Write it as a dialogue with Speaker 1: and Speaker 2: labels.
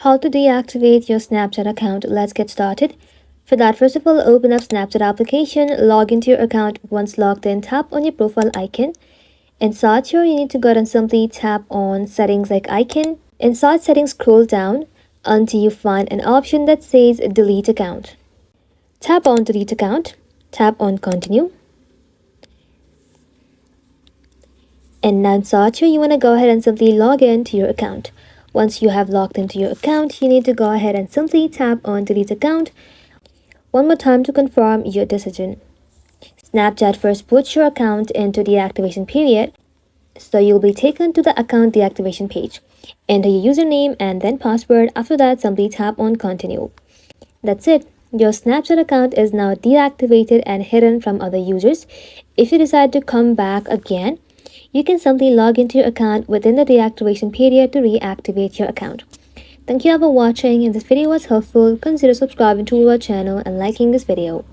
Speaker 1: How to deactivate your Snapchat account. Let's get started. For that, first of all, open up Snapchat application, log into your account. Once logged in, tap on your profile icon. Inside here, you need to go and simply tap on settings like icon. Inside settings, scroll down until you find an option that says delete account. Tap on delete account, tap on continue. And now inside here, you want to go ahead and simply log in to your account. Once you have logged into your account, you need to go ahead and simply tap on delete account one more time to confirm your decision. Snapchat first puts your account into deactivation period, so you'll be taken to the account deactivation page. Enter your username and then password. After that, simply tap on continue. That's it. Your Snapchat account is now deactivated and hidden from other users. If you decide to come back again, you can simply log into your account within the deactivation period to reactivate your account. Thank you all for watching. If this video was helpful, consider subscribing to our channel and liking this video.